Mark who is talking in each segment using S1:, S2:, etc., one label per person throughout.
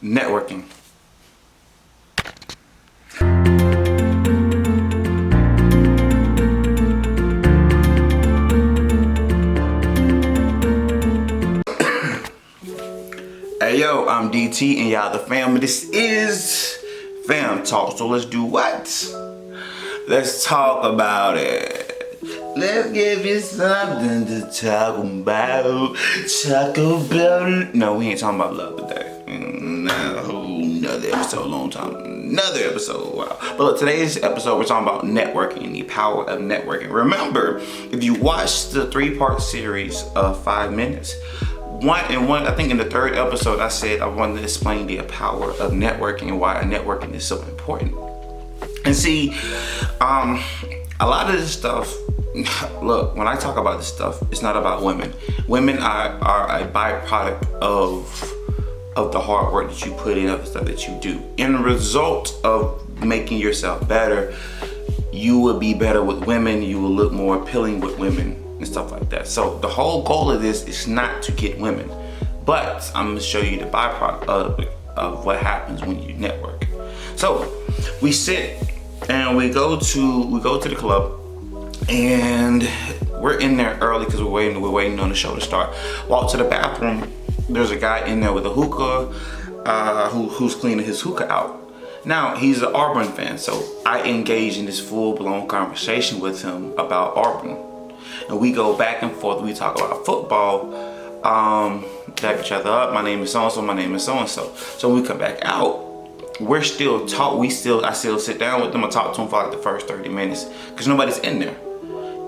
S1: networking. Hey yo, I'm DT and y'all the fam. This is Fam Talk. So let's do what? Let's talk about it. Let's give you something to talk about. Talk about it. No, we ain't talking about love today. Another episode, long time. Another episode, wow. But look, today's episode, we're talking about networking, the power of networking. Remember, if you watched the 3-part series of 5 minutes, I think in the 3rd episode, I said I wanted to explain the power of networking and why networking is so important. And see, a lot of this stuff, look, when I talk about this stuff, it's not about women. Women are a byproduct of the hard work that you put in, of the stuff that you do. In the result of making yourself better, you will be better with women, you will look more appealing with women and stuff like that. So the whole goal of this is not to get women, but I'm gonna show you the byproduct of what happens when you network. So we sit and we go to the club, and we're in there early because we're waiting on the show to start. Walk to the bathroom. There's a guy in there with a hookah who's cleaning his hookah out. Now, he's an Auburn fan, so I engage in this full-blown conversation with him about Auburn. And we go back and forth, we talk about football, dap each other up, my name is so-and-so, my name is so-and-so. So when we come back out, we're still I still sit down with them, I talk to them for like the first 30 minutes, because nobody's in there.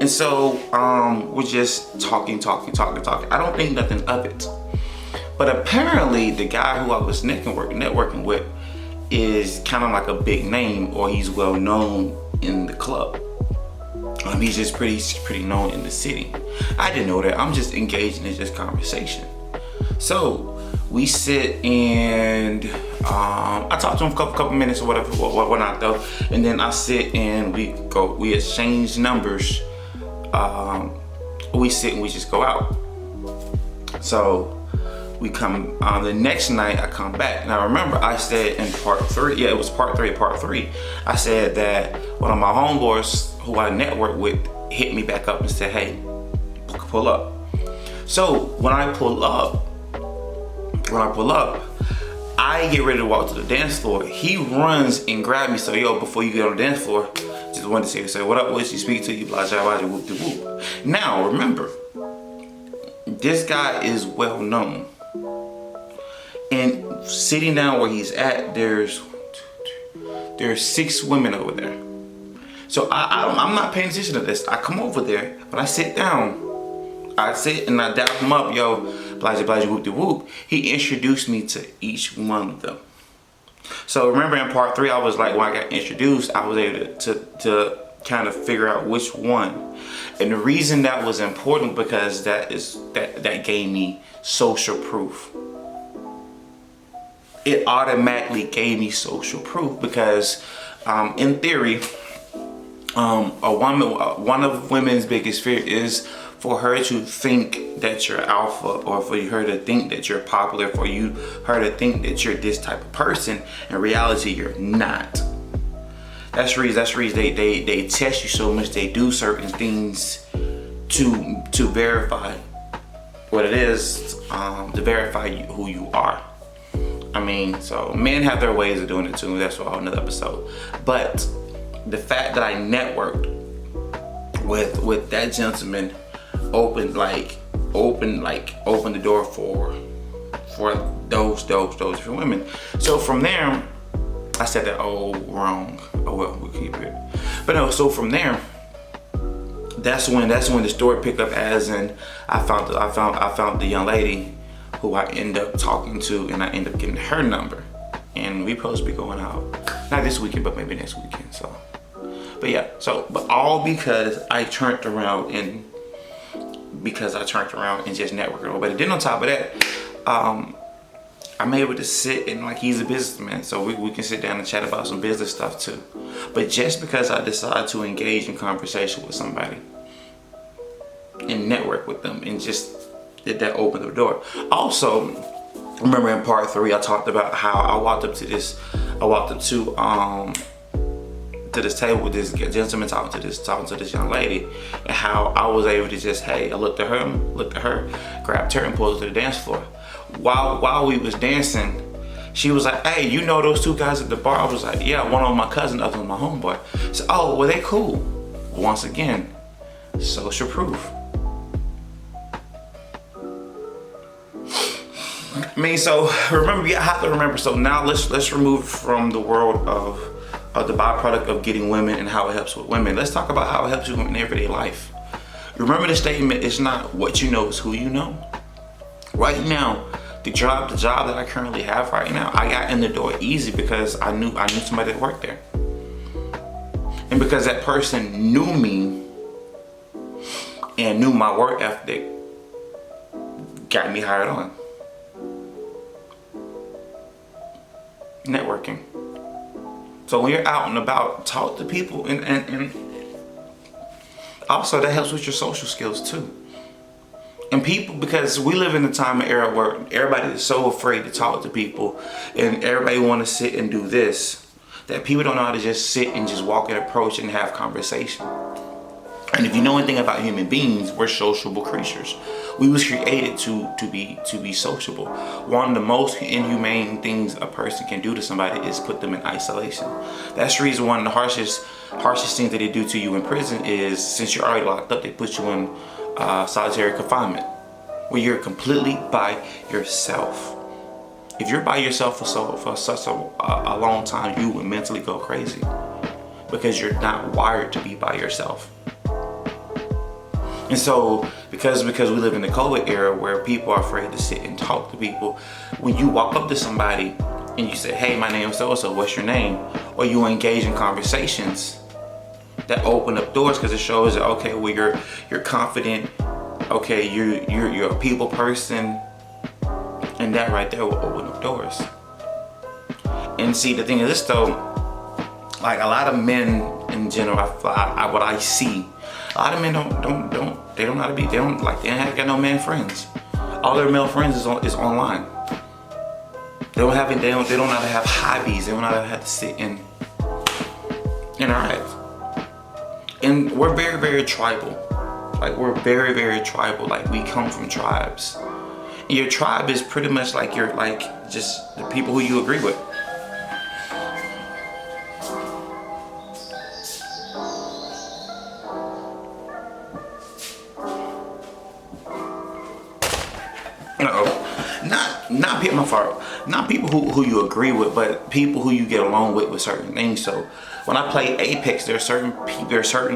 S1: And so we're just talking. I don't think nothing of it. But apparently the guy who I was networking with is kind of like a big name, or he's well known in the club. He's just pretty known in the city. I didn't know that. I'm just engaging in this conversation. So we sit and I talked to him for a couple minutes or whatnot though, and then I sit and we exchange numbers. We sit and we just go out. So we come the next night. I come back, and I remember I said in part 3. Yeah, it was part 3. I said that one of my homeboys who I network with hit me back up and said, "Hey, pull up." So when I pull up, I get ready to walk to the dance floor. He runs and grabs me. So, yo, before you get on the dance floor, just wanted to say, "What up, Wish? You speak to you, blah, blah, blah, whoop, whoop." Now, remember, this guy is well known. And sitting down where he's at, there's 6 women over there. So I'm not paying attention to this. I come over there, but I sit down. I sit and I dap him up, yo, blah, blah, whoop, whoop. He introduced me to each one of them. So remember in part 3, I was like, when I got introduced, I was able to kind of figure out which one. And the reason that was important, because that gave me social proof. It automatically gave me social proof because in theory, one of women's biggest fear is for her to think that you're alpha, or for her to think that you're popular, for her to think that you're this type of person. In reality, you're not. That's the reason they test you so much. They do certain things to verify what it is, to verify who you are. I mean, so men have their ways of doing it too. That's for a whole nother episode. But the fact that I networked with that gentleman opened the door for those different women. So from there, I said that, oh, wrong. Oh well, we'll keep it. But no, so from there, that's when the story picked up, as in I found the young lady who I end up talking to, and I end up getting her number, and we supposed to be going out, not this weekend, but maybe next weekend. So, but yeah, but all because I turned around and just networking. But then on top of that, I'm able to sit and, like, he's a businessman, so we can sit down and chat about some business stuff too. But just because I decide to engage in conversation with somebody and network with them, and just that opened the door. Also, remember in part 3, I talked about how I walked up to this table with this gentleman talking to this young lady, and how I was able to just, hey, I looked at her, grabbed her and pulled her to the dance floor. While we was dancing, she was like, hey, you know those 2 guys at the bar? I was like, yeah, one of them my cousin, the other one my homeboy. So, oh, well, they cool. Once again, social proof. I mean, so remember, you have to remember. So now let's remove from the world of the byproduct of getting women and how it helps with women. Let's talk about how it helps you in everyday life. Remember the statement, it's not what you know, it's who you know. Right now, the job that I currently have right now, I got in the door easy because I knew somebody that worked there. And because that person knew me and knew my work ethic, got me hired on. Networking. So when you're out and about, talk to people, and also that helps with your social skills too. And people, because we live in a time and era where everybody is so afraid to talk to people and everybody want to sit and do this, that people don't know how to just sit and just walk and approach and have conversation. And if you know anything about human beings, we're sociable creatures. We was created to be sociable. One of the most inhumane things a person can do to somebody is put them in isolation. That's the reason one of the harshest things that they do to you in prison is, since you're already locked up, they put you in solitary confinement, where you're completely by yourself. If you're by yourself for such a long time, you will mentally go crazy because you're not wired to be by yourself. And so, because we live in the COVID era where people are afraid to sit and talk to people, when you walk up to somebody and you say, hey, my name is so-and-so, what's your name? Or you engage in conversations that open up doors, because it shows that, okay, well, you're confident, okay, you're a people person, and that right there will open up doors. And see, the thing is this though, like a lot of men in general, what I see, a lot of men don't know how to be. They don't got no man friends. All their male friends is online. They don't know how to have hobbies. They don't know how to sit and interact. And we're very, very tribal. Like, we're very, very tribal. Like, we come from tribes. And your tribe is pretty much like just the people who you agree with. Not people who you agree with, but people who you get along with certain things. So when I play Apex, I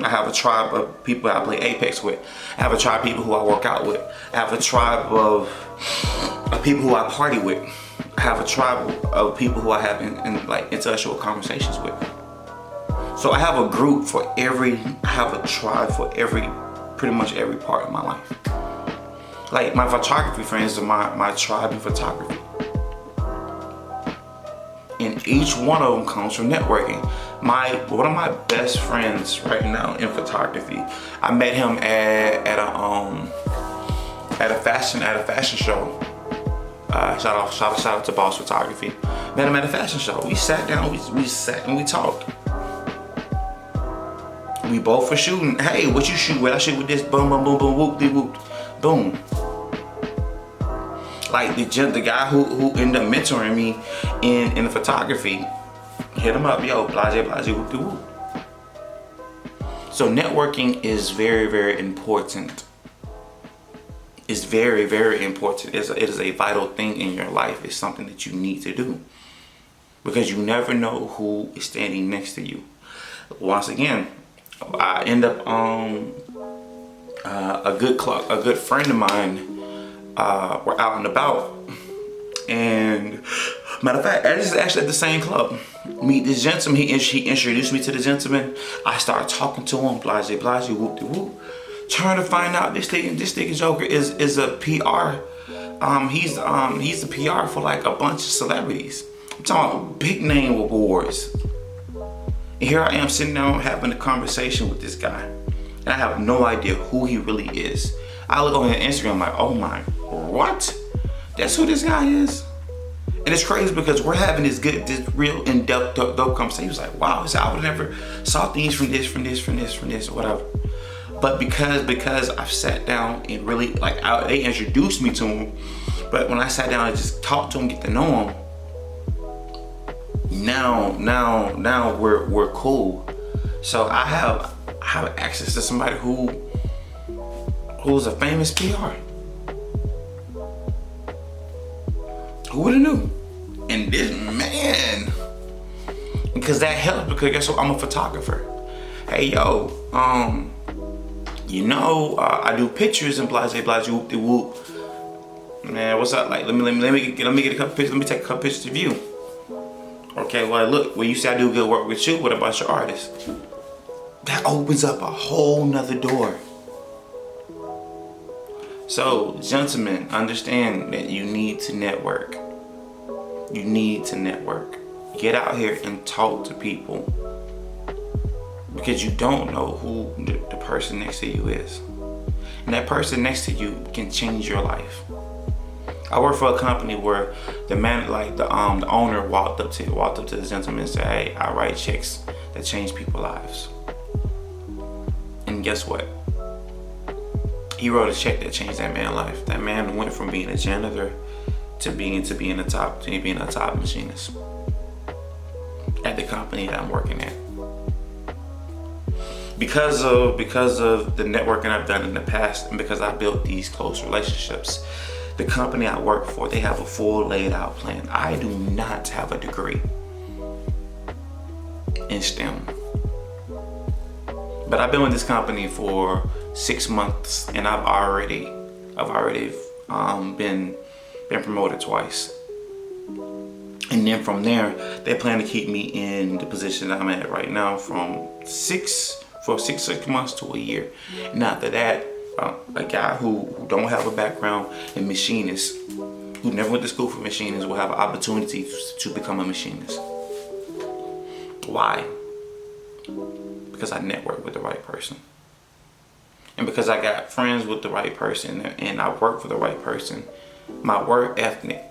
S1: have a tribe of people I play Apex with. I have a tribe of people who I work out with. I have a tribe of people who I party with. I have a tribe of people who I have intellectual conversations with. So I have a group I have a tribe for pretty much every part of my life. Like, my photography friends are my tribe in photography. And each one of them comes from networking. One of my best friends right now in photography, I met him at a fashion show. Shout out to Boss Photography. Met him at a fashion show. We sat down, we sat and we talked. We both were shooting. Hey, what you shoot with? I shoot with this. Boom, boom, boom, boom, whoop, de whoop, boom. Like the guy who ended up mentoring me in the photography, hit him up, yo, blase, whoop, de whoop. So networking is very, very important. It's very, very important. It is a vital thing in your life. It's something that you need to do, because you never know who is standing next to you. Once again, I end up a good friend of mine. We're out and about, and matter of fact, this is actually at the same club. Meet this gentleman. He introduced me to the gentleman. I started talking to him, blase, whoop de whoop. Trying to find out this nigga Joker is a PR. He's the PR for like a bunch of celebrities. I'm talking about big name awards. And here I am sitting down having a conversation with this guy, and I have no idea who he really is. I look on his Instagram like, oh my, what? That's who this guy is? And it's crazy because we're having this real in-depth, dope conversation. He was like, wow, he said, I would never saw things from this, or whatever. But because I've sat down and really, like, they introduced me to him. But when I sat down and just talked to him, get to know him, now we're cool. So I have access to somebody who's a famous PR. Who would have knew? And this man, because that helps, because guess what? I'm a photographer. Hey yo, I do pictures and blase whoop de whoop. Man, what's up? Like, let me get a couple pictures. Let me take a couple pictures of you. Okay, well look, when you say I do good work with you, what about your artist? That opens up a whole nother door. So, gentlemen, understand that you need to network. You need to network. Get out here and talk to people, because you don't know who the person next to you is. And that person next to you can change your life. I work for a company where the owner walked up to the gentleman and said, hey, I write checks that change people's lives. And guess what? He wrote a check that changed that man's life. That man went from being a janitor to being a top machinist at the company that I'm working at. Because of the networking I've done in the past, and because I built these close relationships, the company I work for, they have a full laid out plan. I do not have a degree in STEM. But I've been with this company for 6 months, and I've already been promoted twice. And then from there, they plan to keep me in the position that I'm at right now for 6 months to a year. And after that, a guy who don't have a background in machinists, who never went to school for machinists, will have an opportunity to become a machinist. Why? Because I network with the right person. And because I got friends with the right person and I work for the right person, my work ethic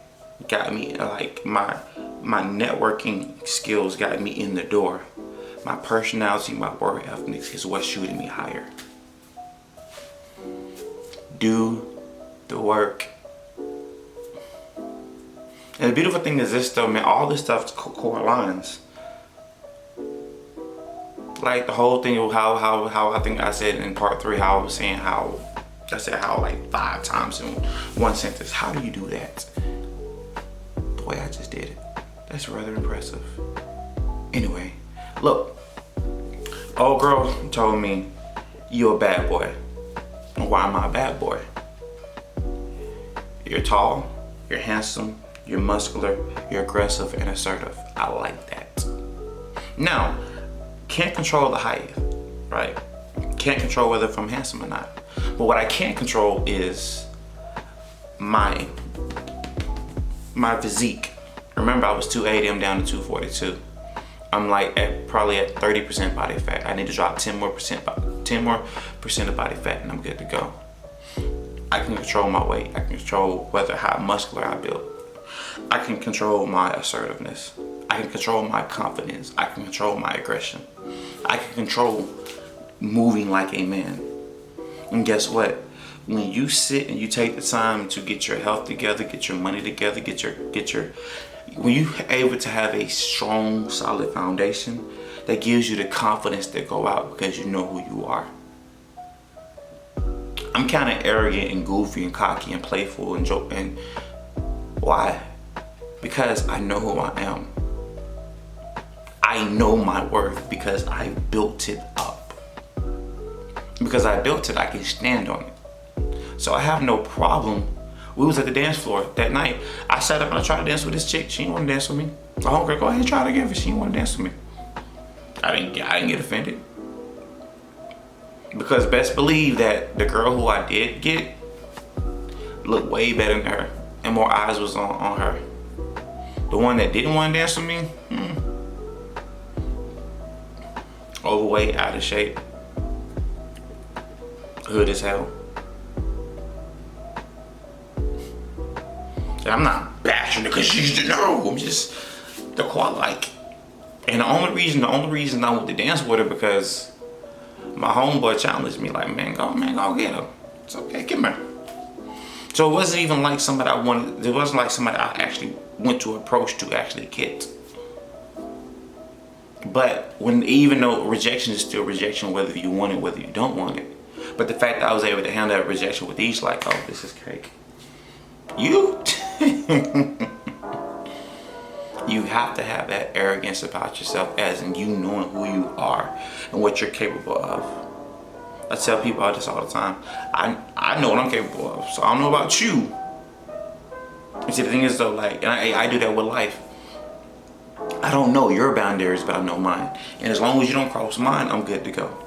S1: got me, like my networking skills got me in the door. My personality, my work ethic is what's shooting me higher. Do the work. And the beautiful thing is this though, man, all this stuff correlates. Like the whole thing of how I think I said in part 3, how I was saying how like 5 times in one sentence. How do you do that? The way I just did it. That's rather impressive. Anyway, look, old girl told me, you're a bad boy. Why am I a bad boy? You're tall, you're handsome, you're muscular, you're aggressive and assertive. I like that. Now, can't control the height, right? Can't control whether if I'm handsome or not. But what I can control is my physique. Remember, I was 280, I'm down to 242. I'm like probably at 30% body fat. I need to drop 10 more percent of body fat and I'm good to go. I can control my weight. I can control how muscular I build. I can control my assertiveness. I can control my confidence. I can control my aggression. I can control moving like a man. And guess what? When you sit and you take the time to get your health together, get your money together, when you're able to have a strong, solid foundation, that gives you the confidence to go out because you know who you are. I'm kind of arrogant and goofy and cocky and playful and joke. And why? Because I know who I am. I know my worth because I built it up. Because I built it, I can stand on it. So I have no problem. We was at the dance floor that night. I sat up and I tried to dance with this chick. She didn't want to dance with me. My homegirl, go ahead and try it again, but she didn't want to dance with me. I didn't get offended. Because best believe that the girl who I did get looked way better than her. And more eyes was on her. The one that didn't want to dance with me, overweight, out of shape, hood as hell. And I'm not bashing bashing her because she's no. I'm just the qual like. And the only reason I went to dance with her because my homeboy challenged me like, man, go get her. It's okay, come here. So it wasn't even like somebody I wanted. It wasn't like somebody I actually went to approach to actually get. But even though rejection is still rejection, whether you want it, whether you don't want it. But the fact that I was able to handle that rejection with each, like, oh, this is cake. You, you have to have that arrogance about yourself, as in you knowing who you are and what you're capable of. I tell people this all the time. I know what I'm capable of, so I don't know about you. And see, the thing is though, like, and I do that with life. I don't know your boundaries, but I know mine. And as long as you don't cross mine, I'm good to go.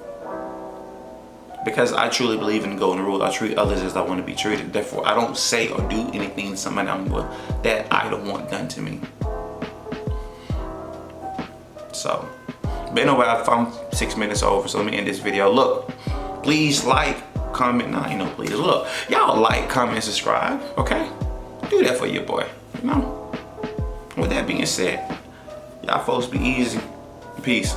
S1: Because I truly believe in the golden rule. I treat others as I want to be treated. Therefore, I don't say or do anything to somebody that I don't want done to me. So, but anyway, I found 6 minutes over, so let me end this video. Look, please like, comment, please. Look, y'all like, comment, subscribe, okay? Do that for your boy, With that being said, y'all folks be easy. Peace.